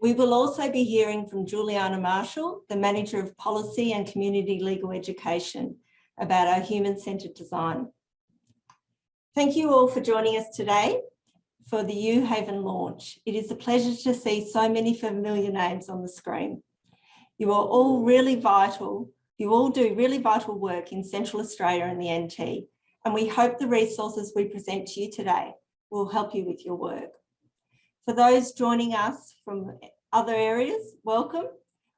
We will also be hearing from Juliana Marshall, the Manager of Policy and Community Legal Education, about our human-centred design. Thank you all for joining us today for the uHaven launch. It is a pleasure to see so many familiar names on the screen. You are all really vital. You all do really vital work in Central Australia and the NT, and we hope the resources we present to you today will help you with your work. For those joining us from other areas, welcome.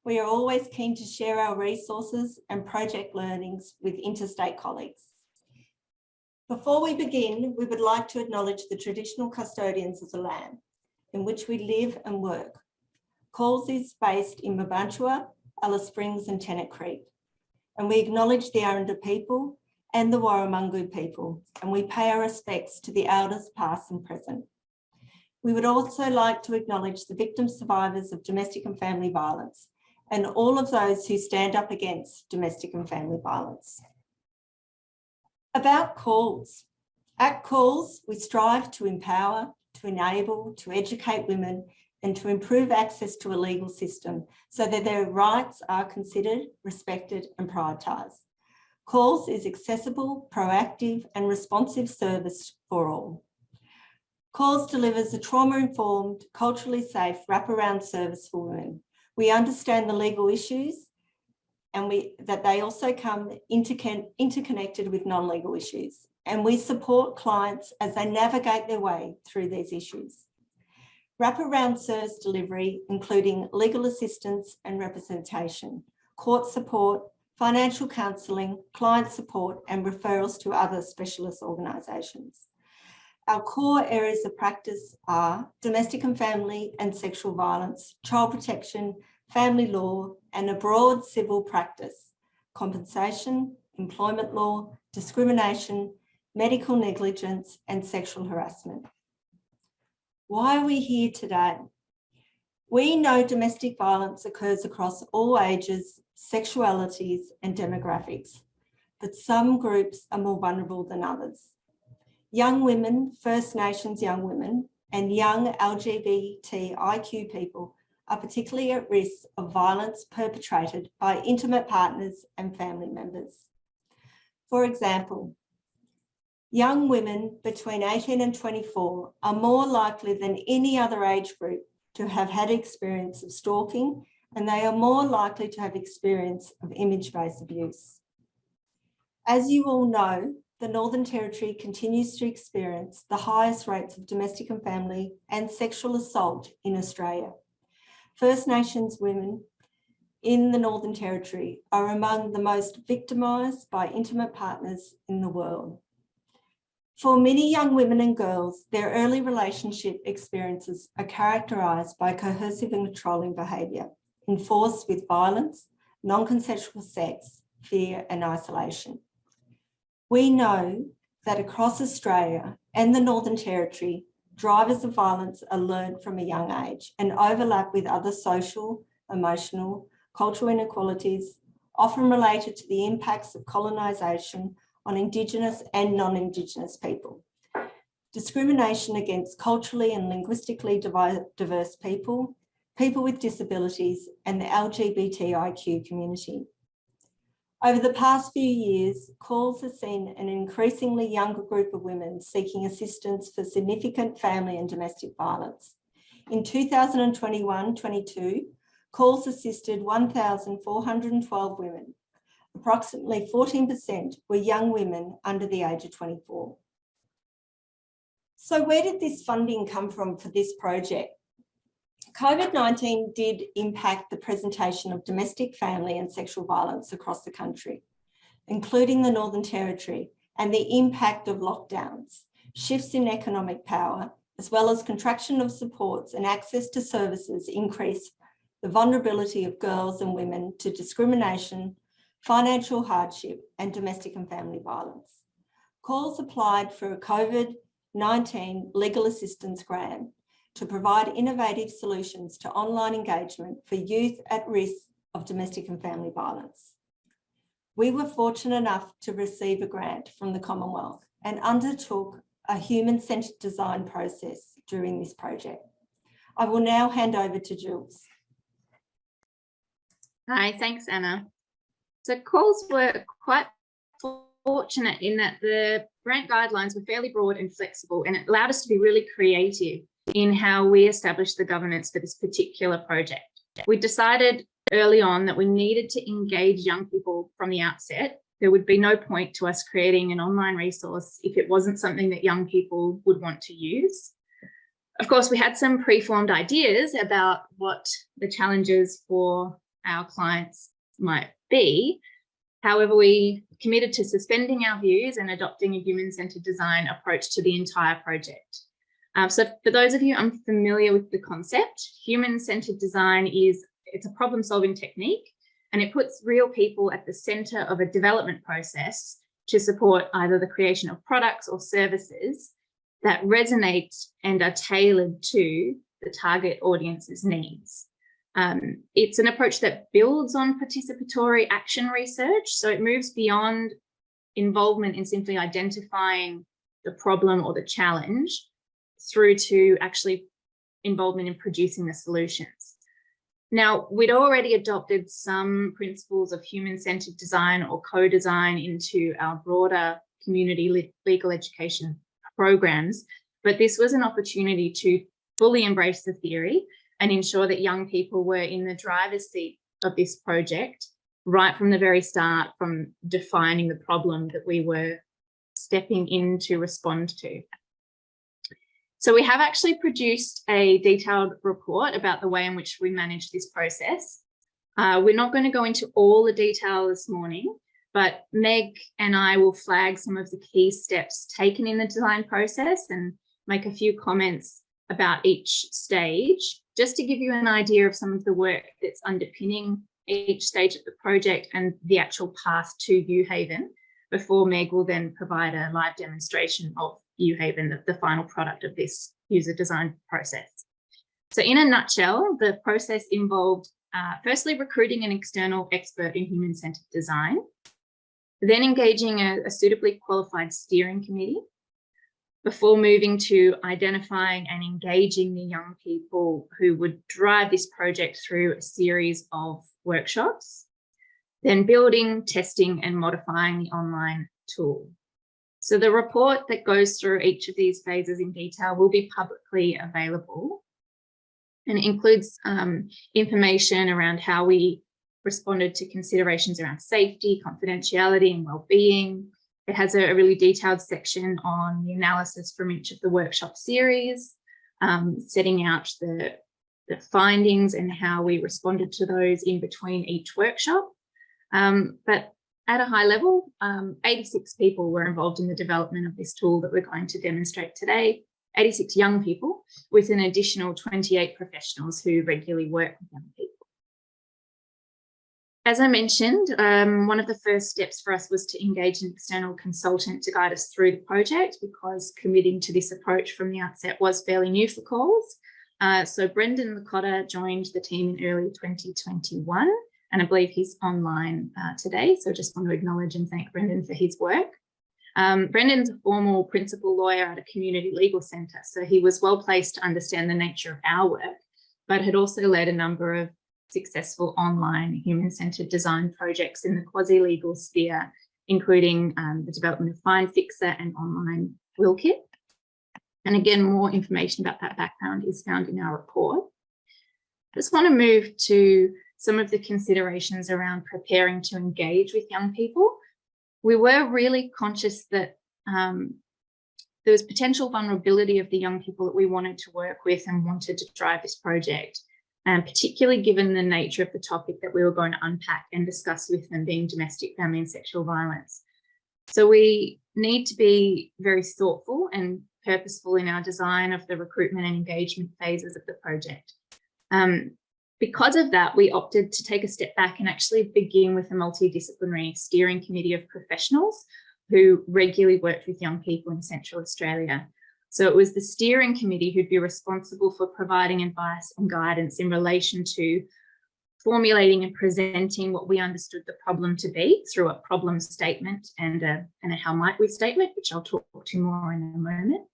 We are always keen to share our resources and project learnings with interstate colleagues. Before we begin, we would like to acknowledge the traditional custodians of the land in which we live and work. Coles is based in Mabantua, Alice Springs and Tennant Creek, and we acknowledge the Aranda people and the Warramungu people, and we pay our respects to the elders past and present. We would also like to acknowledge the victim survivors of domestic and family violence and all of those who stand up against domestic and family violence. About Coles. At Coles, we strive to empower, to enable, to educate women and to improve access to a legal system so that their rights are considered, respected and prioritised. Coles is accessible, proactive and responsive service for all. Coles delivers a trauma-informed, culturally safe wraparound service for women. We understand the legal issues and that they also come interconnected with non-legal issues, and we support clients as they navigate their way through these issues. Wraparound service delivery, including legal assistance and representation, court support, financial counselling, client support and referrals to other specialist organisations. Our core areas of practice are domestic and family and sexual violence, child protection, family law, and a broad civil practice, compensation, employment law, discrimination, medical negligence, and sexual harassment. Why are we here today? We know domestic violence occurs across all ages, sexualities, and demographics, but some groups are more vulnerable than others. Young women, First Nations young women, and young LGBTIQ people are particularly at risk of violence perpetrated by intimate partners and family members. For example, young women between 18 and 24 are more likely than any other age group to have had experience of stalking, and they are more likely to have experience of image-based abuse. As you all know, the Northern Territory continues to experience the highest rates of domestic and family and sexual assault in Australia. First Nations women in the Northern Territory are among the most victimised by intimate partners in the world. For many young women and girls, their early relationship experiences are characterised by coercive and controlling behaviour, enforced with violence, non-consensual sex, fear and isolation. We know that across Australia and the Northern Territory, drivers of violence are learned from a young age and overlap with other social, emotional, cultural inequalities, often related to the impacts of colonisation on Indigenous and non-Indigenous people. Discrimination against culturally and linguistically diverse people, people with disabilities, and the LGBTIQ community. Over the past few years, Coles has seen an increasingly younger group of women seeking assistance for significant family and domestic violence. In 2021-22, Coles assisted 1,412 women. Approximately 14% were young women under the age of 24. So where did this funding come from for this project? COVID-19 did impact the presentation of domestic, family and sexual violence across the country, including the Northern Territory, and the impact of lockdowns, shifts in economic power, as well as contraction of supports and access to services increase the vulnerability of girls and women to discrimination, financial hardship and domestic and family violence. Coles applied for a COVID-19 legal assistance grant to provide innovative solutions to online engagement for youth at risk of domestic and family violence. We were fortunate enough to receive a grant from the Commonwealth and undertook a human-centred design process during this project. I will now hand over to Jules. Hi, thanks, Anna. So calls were quite fortunate in that the grant guidelines were fairly broad and flexible, and it allowed us to be really creative in how we established the governance for this particular project. We decided early on that we needed to engage young people from the outset. There would be no point to us creating an online resource if it wasn't something that young people would want to use. Of course, we had some pre-formed ideas about what the challenges for our clients might be. However, we committed to suspending our views and adopting a human-centered design approach to the entire project. So for those of you unfamiliar with the concept, human-centered design it's a problem-solving technique, and it puts real people at the center of a development process to support either the creation of products or services that resonate and are tailored to the target audience's needs. It's an approach that builds on participatory action research, so it moves beyond involvement in simply identifying the problem or the challenge through to actually involvement in producing the solutions. Now, we'd already adopted some principles of human-centered design or co-design into our broader community legal education programs, but this was an opportunity to fully embrace the theory and ensure that young people were in the driver's seat of this project right from the very start, from defining the problem that we were stepping in to respond to. So we have actually produced a detailed report about the way in which we manage this process. We're not going to go into all the detail this morning, but Meg and I will flag some of the key steps taken in the design process and make a few comments about each stage, just to give you an idea of some of the work that's underpinning each stage of the project and the actual path to uHaven, before Meg will then provide a live demonstration of uHaven, the final product of this user design process. So in a nutshell, the process involved firstly recruiting an external expert in human-centered design, then engaging a suitably qualified steering committee, before moving to identifying and engaging the young people who would drive this project through a series of workshops, then building, testing, and modifying the online tool. So the report that goes through each of these phases in detail will be publicly available, and it includes information around how we responded to considerations around safety, confidentiality, and well-being. It has a really detailed section on the analysis from each of the workshop series, setting out the findings and how we responded to those in between each workshop. But at a high level, 86 people were involved in the development of this tool that we're going to demonstrate today, 86 young people, with an additional 28 professionals who regularly work with young people. As I mentioned, one of the first steps for us was to engage an external consultant to guide us through the project, because committing to this approach from the outset was fairly new for calls. So Brendan Lakota joined the team in early 2021, and I believe he's online today. So I just want to acknowledge and thank Brendan for his work. Brendan's a formal principal lawyer at a community legal centre, so he was well placed to understand the nature of our work, but had also led a number of successful online human-centered design projects in the quasi-legal sphere, including the development of Fine Fixer and online will kit. And again, more information about that background is found in our report. I just want to move to some of the considerations around preparing to engage with young people. We were really conscious that there was potential vulnerability of the young people that we wanted to work with and wanted to drive this project, and particularly given the nature of the topic that we were going to unpack and discuss with them, being domestic, family and sexual violence. So we need to be very thoughtful and purposeful in our design of the recruitment and engagement phases of the project. Because of that, we opted to take a step back and actually begin with a multidisciplinary steering committee of professionals who regularly worked with young people in Central Australia. So it was the steering committee who'd be responsible for providing advice and guidance in relation to formulating and presenting what we understood the problem to be through a problem statement and a how might we statement, which I'll talk to more in a moment.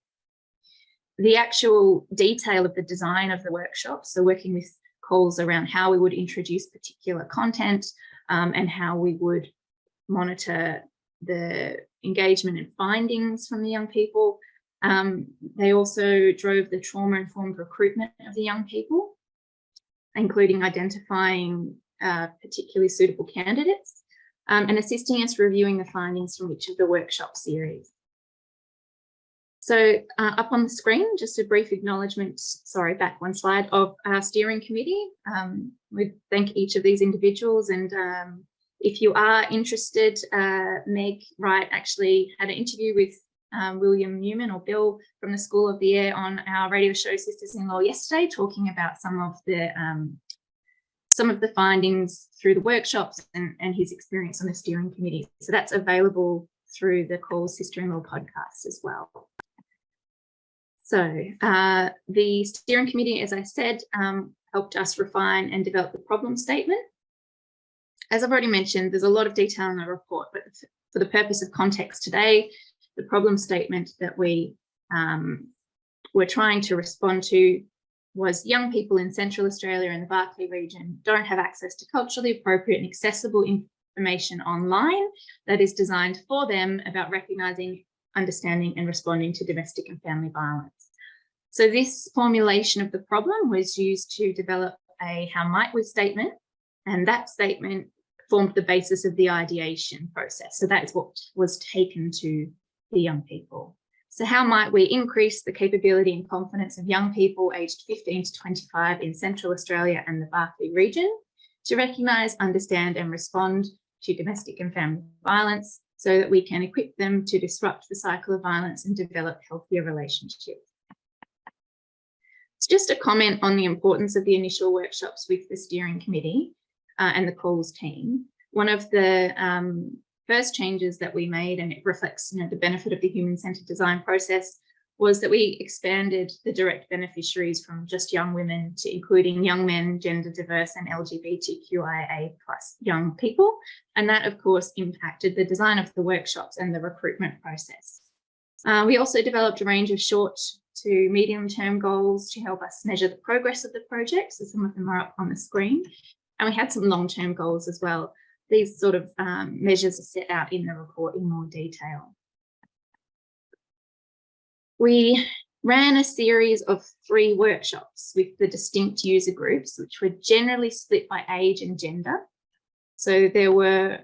the actual detail of the design of the workshop, so working with calls around how we would introduce particular content and how we would monitor the engagement and findings from the young people. They also drove the trauma-informed recruitment of the young people, including identifying particularly suitable candidates and assisting us reviewing the findings from each of the workshop series. So up on the screen, just a brief acknowledgement, sorry, back one slide, of our steering committee. We thank each of these individuals, and if you are interested, Meg Wright actually had an interview with William Newman or Bill from the School of the Air on our radio show Sisters-in-Law yesterday, talking about some of the findings through the workshops and his experience on the steering committee. So that's available through the Call Sister-in-Law podcast as well. So the steering committee, as I said, helped us refine and develop the problem statement. As I've already mentioned, there's a lot of detail in the report, but for the purpose of context today, the problem statement that we were trying to respond to was young people in Central Australia and the Barkly region don't have access to culturally appropriate and accessible information online that is designed for them about recognising, understanding and responding to domestic and family violence. So this formulation of the problem was used to develop a how might we statement, and that statement formed the basis of the ideation process. So that's what was taken to the young people. So how might we increase the capability and confidence of young people aged 15 to 25 in Central Australia and the Barkly region to recognise, understand and respond to domestic and family violence so that we can equip them to disrupt the cycle of violence and develop healthier relationships. It's just a comment on the importance of the initial workshops with the steering committee and the calls team. One of the first changes that we made, and it reflects the benefit of the human-centred design process, was that we expanded the direct beneficiaries from just young women to including young men, gender diverse and LGBTQIA+ young people. And that, of course, impacted the design of the workshops and the recruitment process. We also developed a range of short to medium-term goals to help us measure the progress of the project. So some of them are up on the screen. And we had some long-term goals as well. These sort of measures are set out in the report in more detail. We ran a series of 3 workshops with the distinct user groups, which were generally split by age and gender. So there were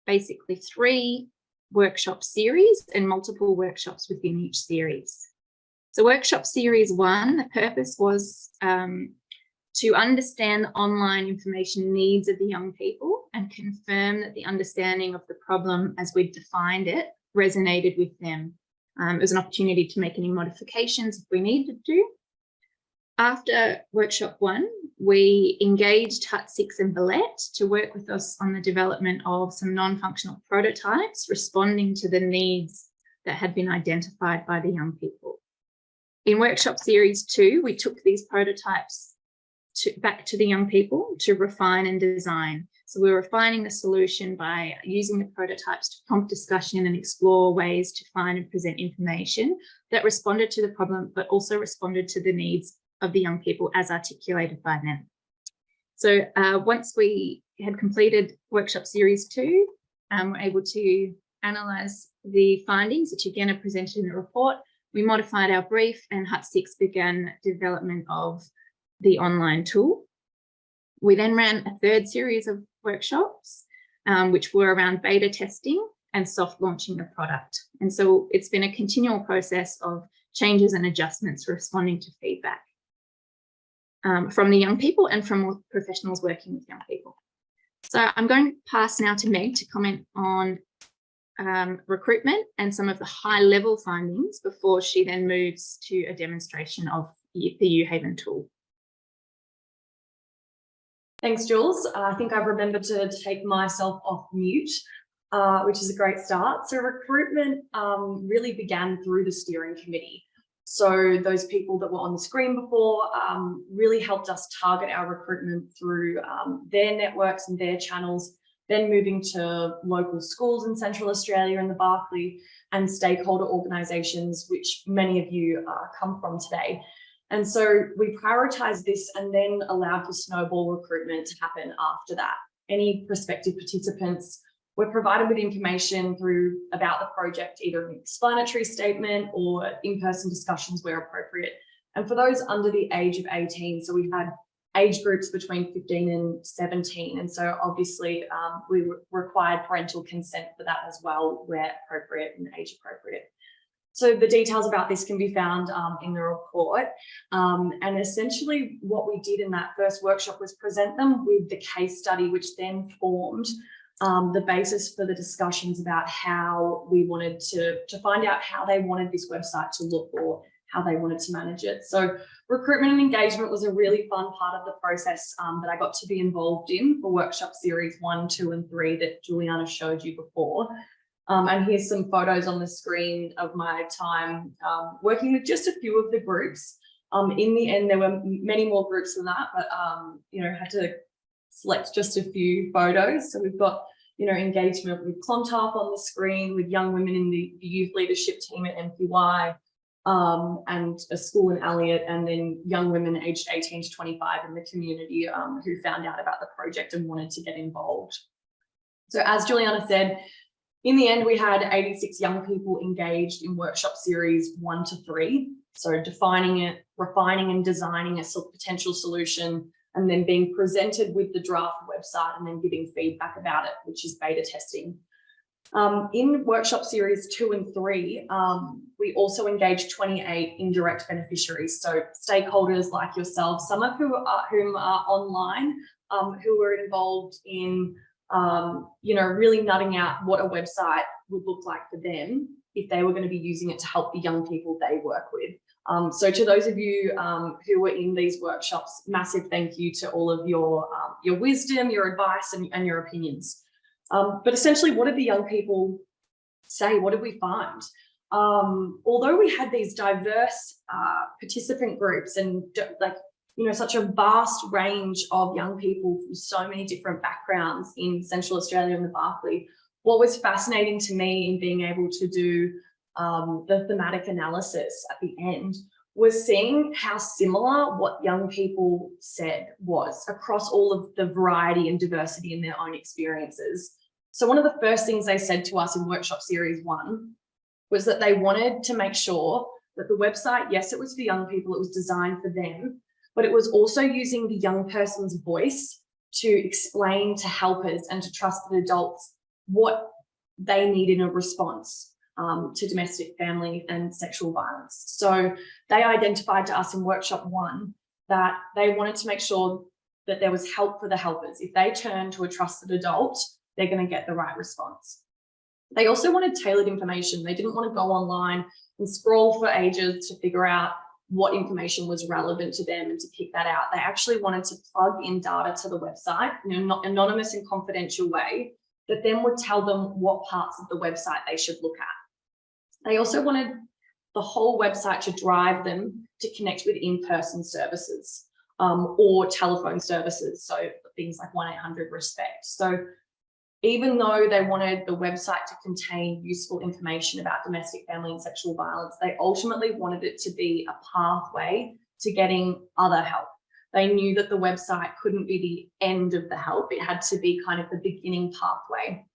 basically 3 workshop series and multiple workshops within each series. So workshop series 1, the purpose was to understand the online information needs of the young people and confirm that the understanding of the problem as we'd defined it resonated with them. It was an opportunity to make any modifications if we needed to. After workshop 1, we engaged Hut 6 and Ballet to work with us on the development of some non-functional prototypes responding to the needs that had been identified by the young people. In workshop series 2, we took these prototypes back to the young people to refine and design. So we're refining the solution by using the prototypes to prompt discussion and explore ways to find and present information that responded to the problem, but also responded to the needs of the young people as articulated by them. So once we had completed workshop series 2, we're able to analyse the findings, which again are presented in the report. We modified our brief and Hut 6 began development of the online tool. We then ran a 3rd series of workshops, which were around beta testing and soft launching the product. And so it's been a continual process of changes and adjustments responding to feedback from the young people and from professionals working with young people. So I'm going to pass now to Meg to comment on recruitment and some of the high-level findings before she then moves to a demonstration of the uHaven tool. Thanks, Jules. I think I've remembered to take myself off mute, which is a great start. So recruitment really began through the steering committee. So those people that were on the screen before really helped us target our recruitment through their networks and their channels. then moving to local schools in Central Australia and the Barkly, and stakeholder organisations, which many of you come from today. And so we prioritised this and then allowed for snowball recruitment to happen after that. Any prospective participants were provided with information about the project, either an explanatory statement or in-person discussions where appropriate. And for those under the age of 18, so we had age groups between 15 and 17. And so obviously we required parental consent for that as well, where appropriate and age appropriate. So the details about this can be found in the report. And essentially what we did in that first workshop was present them with the case study, which then formed the basis for the discussions about how we wanted to find out how they wanted this website to look or how they wanted to manage it. So recruitment and engagement was a really fun part of the process that I got to be involved in for workshop series 1, 2, and 3 that Juliana showed you before. And here's some photos on the screen of my time working with just a few of the groups. In the end, there were many more groups than that, but had to select just a few photos. So we've got engagement with Clontarf on the screen, with young women in the youth leadership team at MPY, and a school in Elliott, and then young women aged 18 to 25 in the community who found out about the project and wanted to get involved. So as Juliana said, in the end, we had 86 young people engaged in workshop series 1 to 3. So defining it, refining and designing a potential solution, and then being presented with the draft website and then giving feedback about it, which is beta testing. In workshop series 2 and 3, we also engaged 28 indirect beneficiaries, so stakeholders like yourselves, some of whom are online, who were involved in really nutting out what a website would look like for them if they were going to be using it to help the young people they work with. So to those of you who were in these workshops, massive thank you to all of your wisdom, your advice, and your opinions. But essentially, what did the young people say? What did we find? Although we had these diverse participant groups and such a vast range of young people from so many different backgrounds in Central Australia and the Barkly, what was fascinating to me in being able to do the thematic analysis at the end was seeing how similar what young people said was across all of the variety and diversity in their own experiences. So one of the first things they said to us in workshop series 1 was that they wanted to make sure that the website, yes, it was for young people, it was designed for them, but it was also using the young person's voice to explain to helpers and to trusted adults what they need in a response to domestic, family and sexual violence. So they identified to us in workshop 1 that they wanted to make sure that there was help for the helpers. If they turn to a trusted adult, they're going to get the right response. They also wanted tailored information. They didn't want to go online and scroll for ages to figure out what information was relevant to them and to pick that out. They actually wanted to plug in data to the website in an anonymous and confidential way that then would tell them what parts of the website they should look at. They also wanted the whole website to drive them to connect with in-person services or telephone services, so things like 1-800-RESPECT. So even though they wanted the website to contain useful information about domestic, family and sexual violence, they ultimately wanted it to be a pathway to getting other help. They knew that the website couldn't be the end of the help. It had to be kind of the beginning pathway.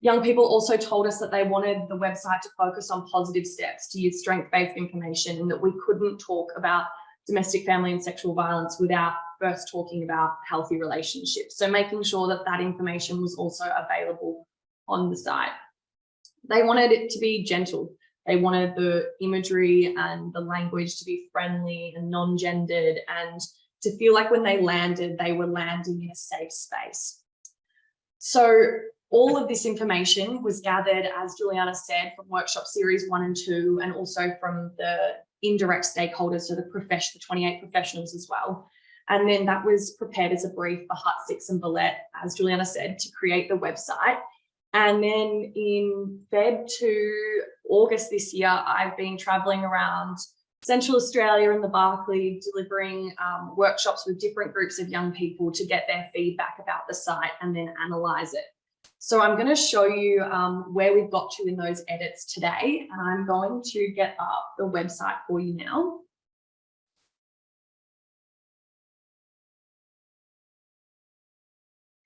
Young people also told us that they wanted the website to focus on positive steps, to use strength-based information, and that we couldn't talk about domestic, family and sexual violence without first talking about healthy relationships. So making sure that that information was also available on the site. They wanted it to be gentle. They wanted the imagery and the language to be friendly and non-gendered, and to feel like when they landed, they were landing in a safe space. So all of this information was gathered, as Juliana said, from workshop series 1 and 2, and also from the indirect stakeholders, so the 28 professionals as well. And then that was prepared as a brief for Hut 6 and Ballet, as Juliana said, to create the website. And then in Feb to August this year, I've been traveling around Central Australia and the Barkly, delivering workshops with different groups of young people to get their feedback about the site and then analyse it. So I'm going to show you where we've got to in those edits today, and I'm going to get up the website for you now.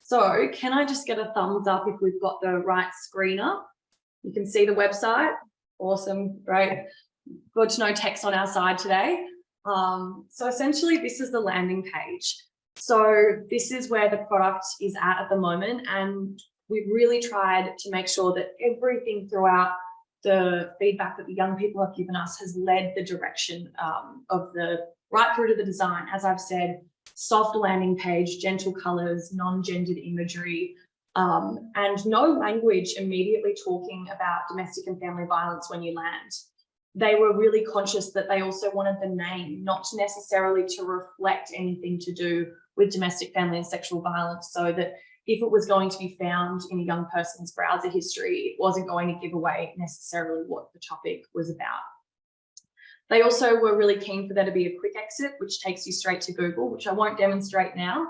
So can I just get a thumbs up if we've got the right screen up? You can see the website. Awesome, great. Good to know text on our side today. So essentially this is the landing page. So this is where the product is at the moment, and we've really tried to make sure that everything throughout the feedback that the young people have given us has led the direction of the right through to the design. As I've said, soft landing page, gentle colors, non-gendered imagery, and no language immediately talking about domestic and family violence when you land. They were really conscious that they also wanted the name not necessarily to reflect anything to do with domestic, family and sexual violence, so that if it was going to be found in a young person's browser history, it wasn't going to give away necessarily what the topic was about. They also were really keen for there to be a quick exit, which takes you straight to Google, which I won't demonstrate now.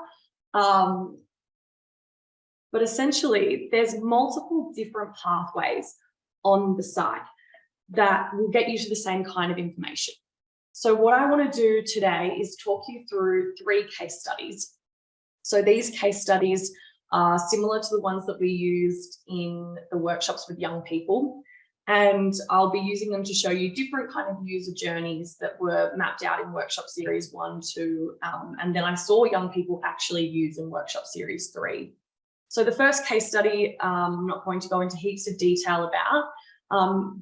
But essentially, there's multiple different pathways on the site that will get you to the same kind of information. So what I want to do today is talk you through 3 case studies. So these case studies are similar to the ones that we used in the workshops with young people. And I'll be using them to show you different kind of user journeys that were mapped out in workshop series 1, 2, and then I saw young people actually use in workshop series 3. So the first case study, I'm not going to go into heaps of detail about,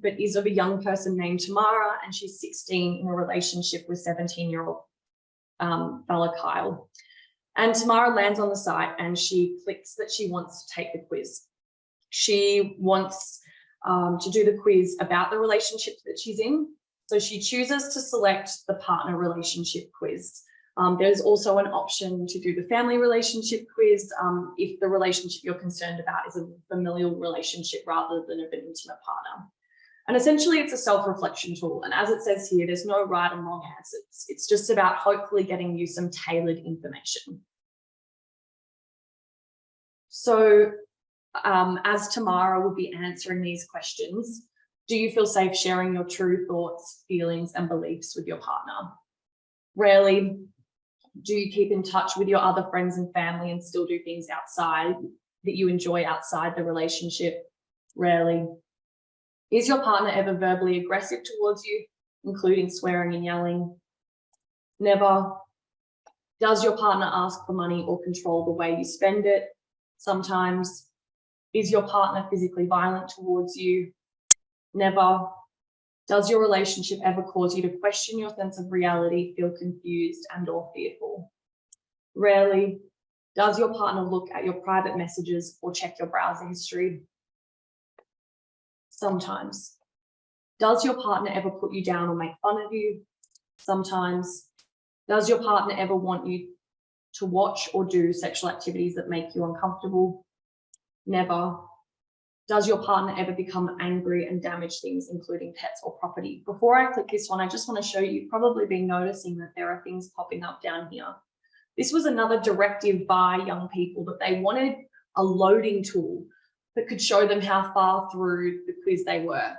but is of a young person named Tamara, and she's 16 in a relationship with 17-year-old fella Kyle. And Tamara lands on the site and she clicks that she wants to take the quiz. She wants to do the quiz about the relationship that she's in. So she chooses to select the partner relationship quiz. There's also an option to do the family relationship quiz if the relationship you're concerned about is a familial relationship rather than an intimate partner. And essentially it's a self-reflection tool. And as it says here, there's no right and wrong answers. It's just about hopefully getting you some tailored information. So as Tamara will be answering these questions, do you feel safe sharing your true thoughts, feelings, and beliefs with your partner? Rarely. Do you keep in touch with your other friends and family and still do things outside that you enjoy outside the relationship? Rarely. Is your partner ever verbally aggressive towards you, including swearing and yelling? Never. Does your partner ask for money or control the way you spend it? Sometimes. Is your partner physically violent towards you? Never. Does your relationship ever cause you to question your sense of reality, feel confused and/or fearful? Rarely. Does your partner look at your private messages or check your browser history? Sometimes. Does your partner ever put you down or make fun of you? Sometimes. Does your partner ever want you to watch or do sexual activities that make you uncomfortable? Never. Does your partner ever become angry and damage things, including pets or property? Before I click this one, I just want to show you, you've probably been noticing that there are things popping up down here. This was another directive by young people that they wanted a loading tool that could show them how far through the quiz they were.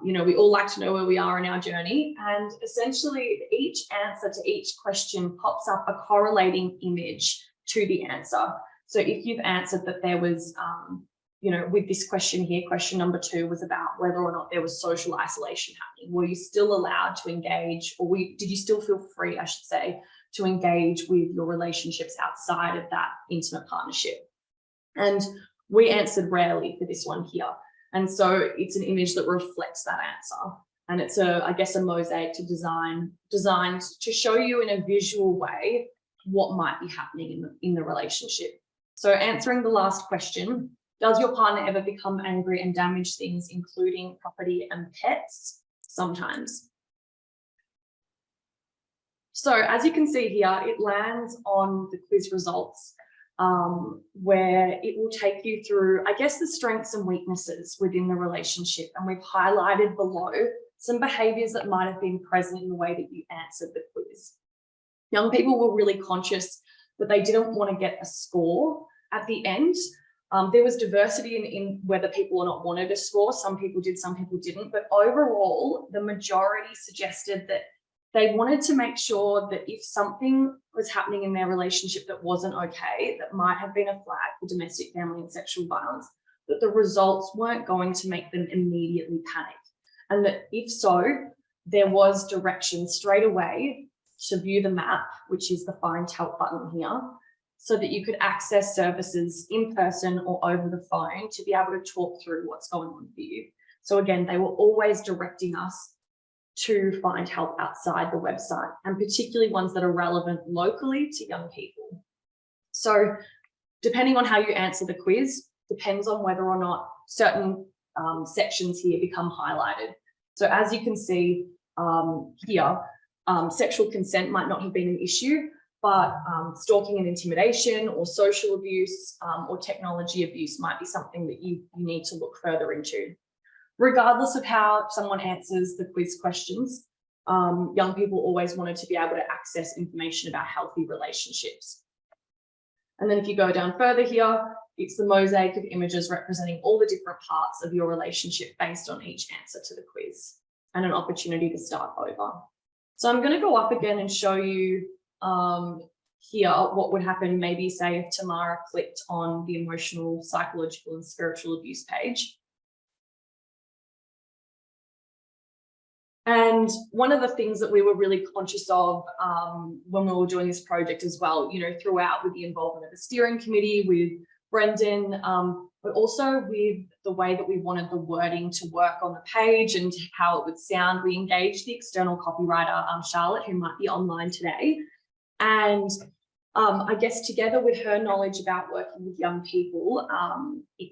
You know, we all like to know where we are in our journey, and essentially each answer to each question pops up a correlating image to the answer. So if you've answered that there was, you know, with this question here, question number 2 was about whether or not there was social isolation happening. Were you still allowed to engage, or did you still feel free, I should say, to engage with your relationships outside of that intimate partnership? And we answered rarely for this one here. And so it's an image that reflects that answer. And it's I guess a mosaic to designed to show you in a visual way what might be happening in the relationship. So answering the last question, does your partner ever become angry and damage things, including property and pets? Sometimes. So as you can see here, it lands on the quiz results where it will take you through, I guess, the strengths and weaknesses within the relationship. And we've highlighted below some behaviours that might have been present in the way that you answered the quiz. Young people were really conscious that they didn't want to get a score at the end. There was diversity in whether people or not wanted a score. Some people did, some people didn't. But overall, the majority suggested that they wanted to make sure that if something was happening in their relationship that wasn't okay, that might have been a flag for domestic, family and sexual violence, that the results weren't going to make them immediately panic. And that if so, there was direction straight away to view the map, which is the Find Help button here, so that you could access services in person or over the phone to be able to talk through what's going on for you. So again, they were always directing us to find help outside the website, and particularly ones that are relevant locally to young people. So depending on how you answer the quiz, depends on whether or not certain sections here become highlighted. So as you can see here, sexual consent might not have been an issue, but stalking and intimidation or social abuse or technology abuse might be something that you need to look further into. Regardless of how someone answers the quiz questions, young people always wanted to be able to access information about healthy relationships. And then if you go down further here, it's the mosaic of images representing all the different parts of your relationship based on each answer to the quiz, and an opportunity to start over. So I'm going to go up again and show you here what would happen, maybe say if Tamara clicked on the emotional, psychological and spiritual abuse page. And one of the things that we were really conscious of when we were doing this project as well, you know, throughout, with the involvement of the steering committee, with Brendan, but also with the way that we wanted the wording to work on the page and how it would sound, we engaged the external copywriter, Charlotte, who might be online today. And I guess together with her knowledge about working with young people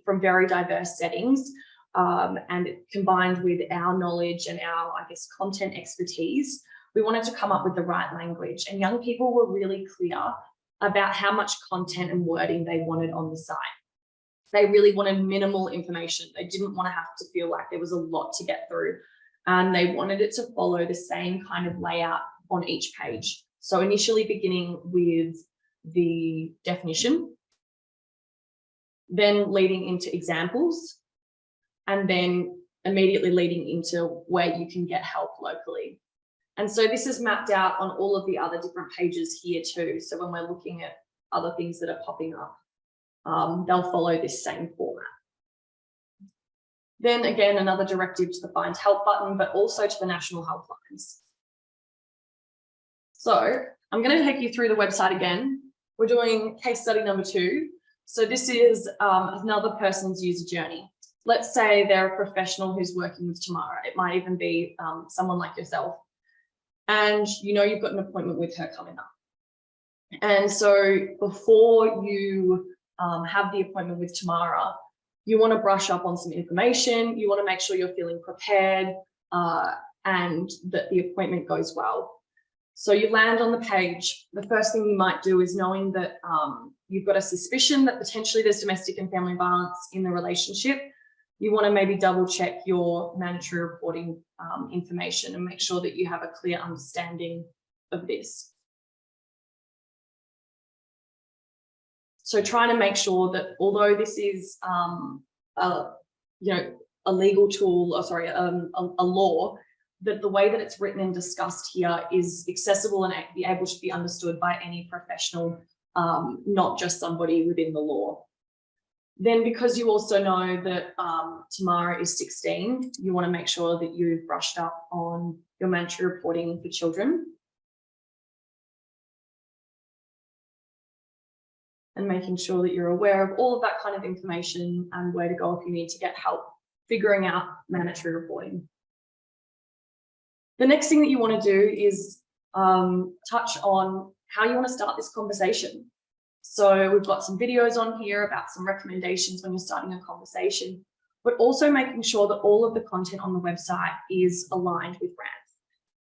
from very diverse settings, and it combined with our knowledge and our, I guess, content expertise, we wanted to come up with the right language. And young people were really clear about how much content and wording they wanted on the site. They really wanted minimal information. They didn't want to have to feel like there was a lot to get through. And they wanted it to follow the same kind of layout on each page. So initially beginning with the definition, then leading into examples, and then immediately leading into where you can get help locally. And so this is mapped out on all of the other different pages here too. So when we're looking at other things that are popping up, they'll follow this same format. Then again, another directive to the Find Help button, but also to the national helplines. So I'm going to take you through the website again. We're doing case study number 2. So this is another person's user journey. Let's say they're a professional who's working with Tamara. It might even be someone like yourself. And you know you've got an appointment with her coming up. And so before you have the appointment with Tamara, you want to brush up on some information. You want to make sure you're feeling prepared and that the appointment goes well. So you land on the page. The first thing you might do is, knowing that you've got a suspicion that potentially there's domestic and family violence in the relationship, you want to maybe double check your mandatory reporting information and make sure that you have a clear understanding of this. So trying to make sure that although this is a legal tool, or sorry, a law, that the way that it's written and discussed here is accessible and be able to be understood by any professional, not just somebody within the law. Then, because you also know that Tamara is 16, you want to make sure that you've brushed up on your mandatory reporting for children. And making sure that you're aware of all of that kind of information and where to go if you need to get help figuring out mandatory reporting. The next thing that you want to do is touch on how you want to start this conversation. So we've got some videos on here about some recommendations when you're starting a conversation, but also making sure that all of the content on the website is aligned with RAMP.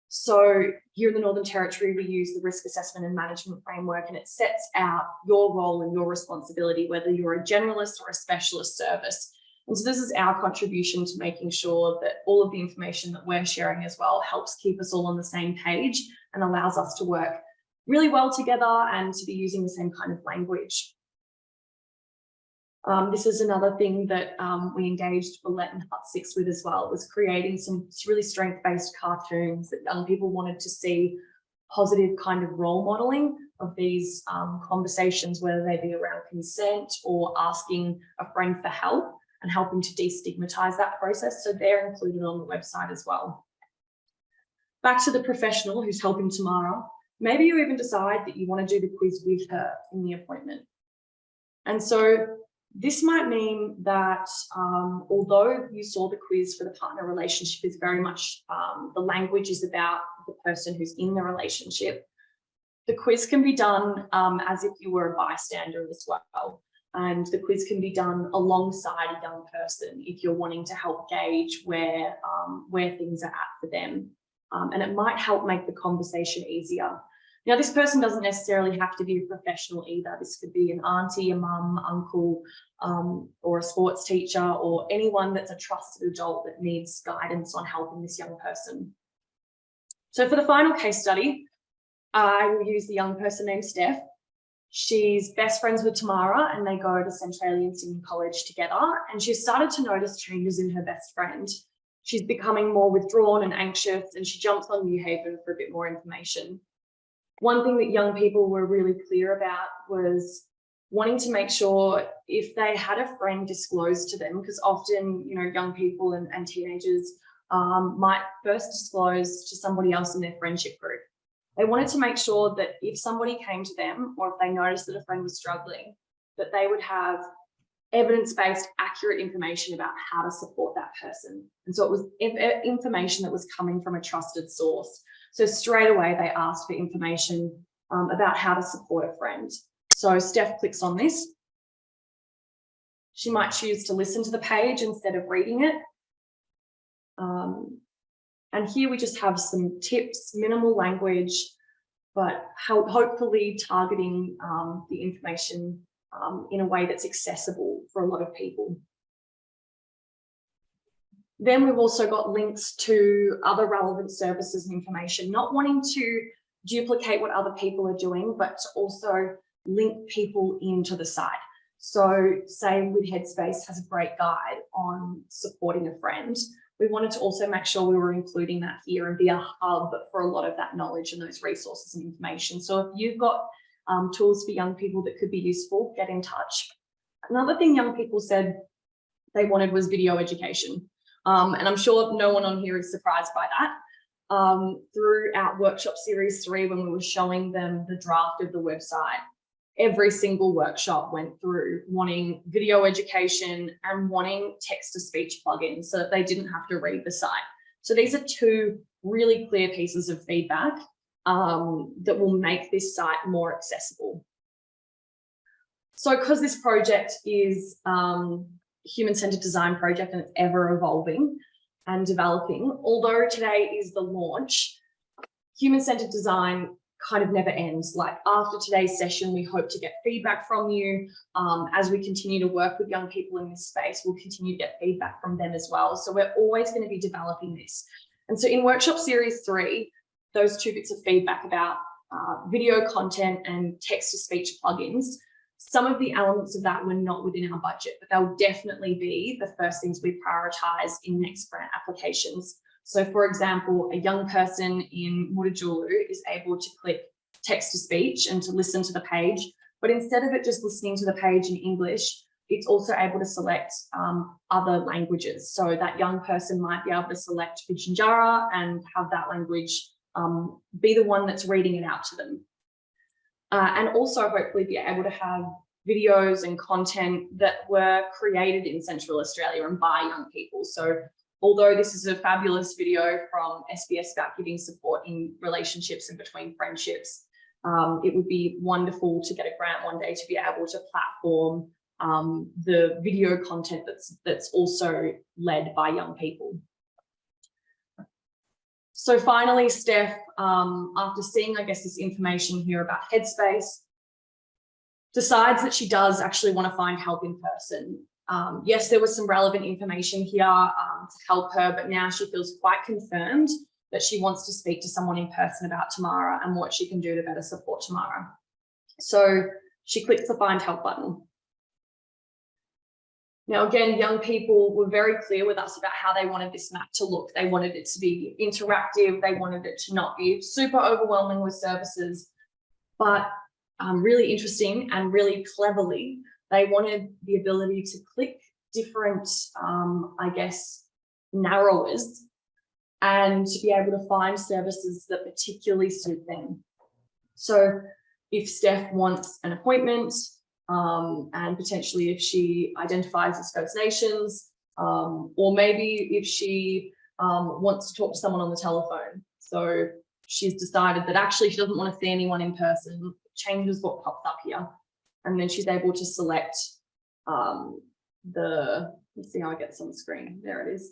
So here in the Northern Territory, we use the risk assessment and management framework, and it sets out your role and your responsibility, whether you're a generalist or a specialist service. And so this is our contribution to making sure that all of the information that we're sharing as well helps keep us all on the same page and allows us to work really well together and to be using the same kind of language. This is another thing that we engaged Bullet and Hut 6 with as well, was creating some really strength-based cartoons that young people wanted to see positive kind of role modeling of these conversations, whether they be around consent or asking a friend for help and helping to destigmatize that process. So they're included on the website as well. Back to the professional who's helping Tamara. Maybe you even decide that you want to do the quiz with her in the appointment. And so this might mean that although you saw the quiz for the partner relationship is very much, the language is about the person who's in the relationship, the quiz can be done as if you were a bystander as well. And the quiz can be done alongside a young person if you're wanting to help gauge where things are at for them. And it might help make the conversation easier. Now, this person doesn't necessarily have to be a professional either. This could be an auntie, a mum, uncle, or a sports teacher, or anyone that's a trusted adult that needs guidance on helping this young person. So for the final case study, I will use the young person named Steph. She's best friends with Tamara and they go to Centralia and Sydney College together, and she's started to notice changes in her best friend. She's becoming more withdrawn and anxious, and she jumps on uHaven for a bit more information. One thing that young people were really clear about was wanting to make sure if they had a friend disclose to them, because often, you know, young people and teenagers might first disclose to somebody else in their friendship group. They wanted to make sure that if somebody came to them or if they noticed that a friend was struggling, that they would have evidence-based, accurate information about how to support that person. And so it was information that was coming from a trusted source. So straight away, they asked for information about how to support a friend. So Steph clicks on this. She might choose to listen to the page instead of reading it. And here we just have some tips, minimal language, but hopefully targeting the information in a way that's accessible for a lot of people. Then we've also got links to other relevant services and information, not wanting to duplicate what other people are doing, but to also link people into the site. So say with Headspace has a great guide on supporting a friend. We wanted to also make sure we were including that here and be a hub for a lot of that knowledge and those resources and information. So if you've got tools for young people that could be useful, get in touch. Another thing young people said they wanted was video education. And I'm sure no one on here is surprised by that. Throughout workshop series 3, when we were showing them the draft of the website, every single workshop went through wanting video education and wanting text-to-speech plugins so that they didn't have to read the site. So these are two really clear pieces of feedback that will make this site more accessible. So because this project is human-centered design project and it's ever evolving and developing, although today is the launch, human-centered design kind of never ends. Like after today's session, we hope to get feedback from you. As we continue to work with young people in this space, we'll continue to get feedback from them as well. So we're always going to be developing this. And so in workshop series 3, those 2 bits of feedback about video content and text-to-speech plugins, some of the elements of that were not within our budget, but they'll definitely be the first things we prioritize in next grant applications. So for example, a young person in Mutijulu is able to click text to speech and to listen to the page, but instead of it just listening to the page in English, it's also able to select other languages. So that young person might be able to select Pitjantjatjara and have that language be the one that's reading it out to them. And also hopefully be able to have videos and content that were created in Central Australia and by young people. So although this is a fabulous video from SBS about giving support in relationships and between friendships, it would be wonderful to get a grant one day to be able to platform the video content that's also led by young people. So finally, Steph, after seeing, I guess, this information here about Headspace, decides that she does actually want to find help in person. Yes, there was some relevant information here to help her, but now she feels quite confirmed that she wants to speak to someone in person about Tamara and what she can do to better support Tamara. So she clicks the Find Help button. Now, again, young people were very clear with us about how they wanted this map to look. They wanted it to be interactive. They wanted it to not be super overwhelming with services, but really interesting and really cleverly, they wanted the ability to click different, I guess, narrowers and to be able to find services that particularly suit them. So if Steph wants an appointment, and potentially if she identifies as First Nations, or maybe if she wants to talk to someone on the telephone. So she's decided that actually she doesn't want to see anyone in person, changes what pops up here. And then she's able to select let's see how I get this on the screen. There it is.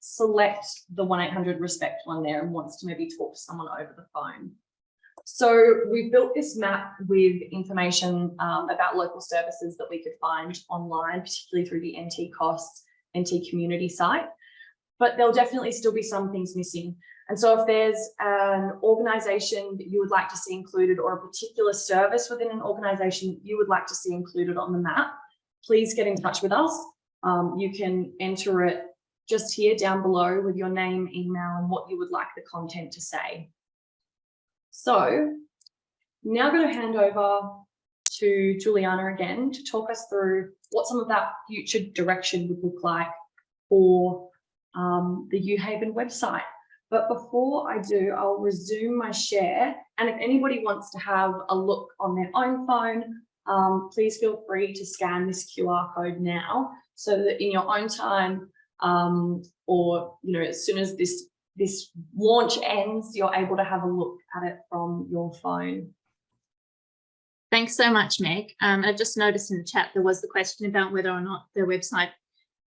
Select the 1-800 respect one there and wants to maybe talk to someone over the phone. So we've built this map with information about local services that we could find online, particularly through the NT Costs, NT community site, but there'll definitely still be some things missing. And so if there's an organisation that you would like to see included, or a particular service within an organisation you would like to see included on the map, please get in touch with us. You can enter it just here down below with your name, email, and what you would like the content to say. So now I'm going to hand over to Juliana again to talk us through what some of that future direction would look like for the uHaven website. But before I do, I'll resume my share. And if anybody wants to have a look on their own phone, please feel free to scan this QR code now, so that in your own time, or as soon as this launch ends, you're able to have a look at it from your phone. Thanks so much, Meg. I've just noticed in the chat there was the question about whether or not the website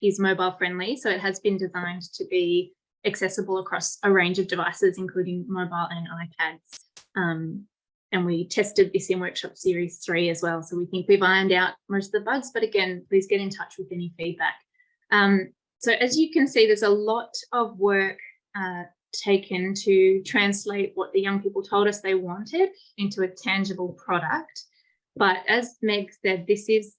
is mobile friendly. So it has been designed to be accessible across a range of devices, including mobile and iPads. And we tested this in Workshop Series 3 as well. So we think we've ironed out most of the bugs, but again, please get in touch with any feedback. So as you can see, there's a lot of work taken to translate what the young people told us they wanted into a tangible product. But as Meg said, this is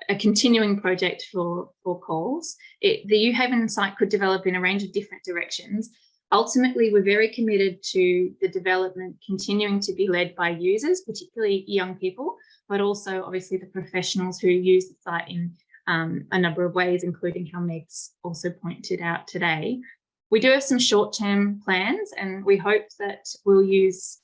a continuing project for calls. The uHaven site could develop in a range of different directions. Ultimately, we're very committed to the development continuing to be led by users, particularly young people, but also obviously the professionals who use the site in a number of ways, including how Meg's also pointed out today. We do have some short-term plans, and we hope that we'll use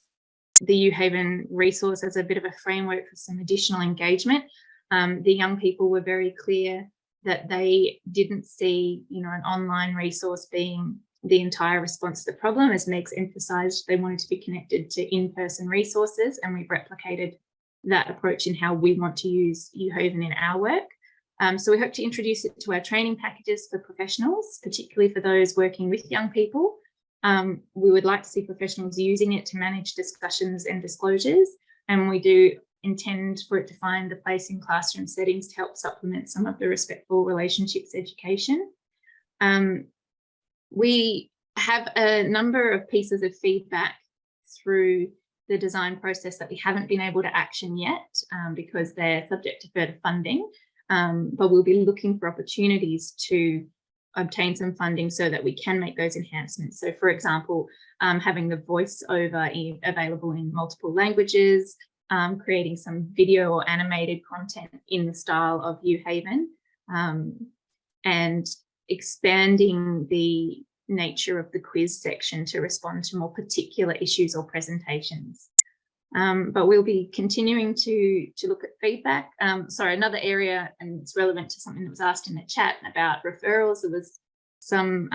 the uHaven resource as a bit of a framework for some additional engagement. The young people were very clear that they didn't see, an online resource being the entire response to the problem. As Meg's emphasised, they wanted to be connected to in-person resources, and we've replicated that approach in how we want to use uHaven in our work. So we hope to introduce it to our training packages for professionals, particularly for those working with young people. We would like to see professionals using it to manage discussions and disclosures, and we do intend for it to find a place in classroom settings to help supplement some of the respectful relationships education. We have a number of pieces of feedback through the design process that we haven't been able to action yet because they're subject to further funding. But we'll be looking for opportunities to obtain some funding so that we can make those enhancements. So, for example, having the voiceover available in multiple languages, creating some video or animated content in the style of uHaven, and expanding the nature of the quiz section to respond to more particular issues or presentations. But we'll be continuing to look at feedback. Sorry, another area, and it's relevant to something that was asked in the chat about referrals. There was some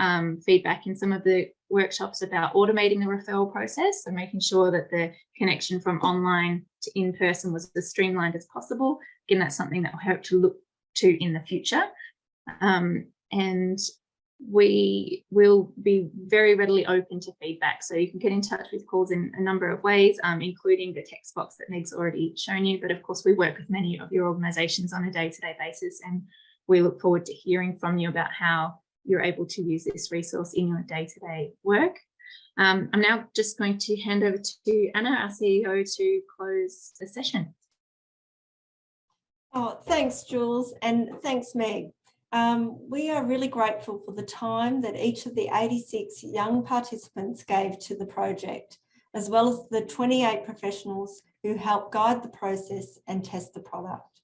feedback in some of the workshops about automating the referral process and making sure that the connection from online to in-person was as streamlined as possible. Again, that's something that we hope to look to in the future. And we will be very readily open to feedback. So you can get in touch with calls in a number of ways, including the text box that Meg's already shown you. But of course, we work with many of your organisations on a day-to-day basis, and we look forward to hearing from you about how you're able to use this resource in your day-to-day work. I'm now just going to hand over to Anna, our CEO, to close the session. Oh, thanks, Jules, and thanks, Meg. We are really grateful for the time that each of the 86 young participants gave to the project, as well as the 28 professionals who helped guide the process and test the product.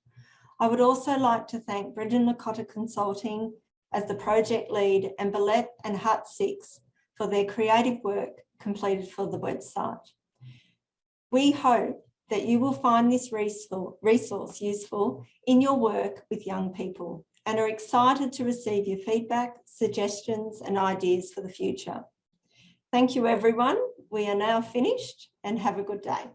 I would also like to thank Brendan Lakota Consulting as the project lead and Billette and Hut 6 for their creative work completed for the website. We hope that you will find this resource useful in your work with young people and are excited to receive your feedback, suggestions and ideas for the future. Thank you, everyone. We are now finished and have a good day.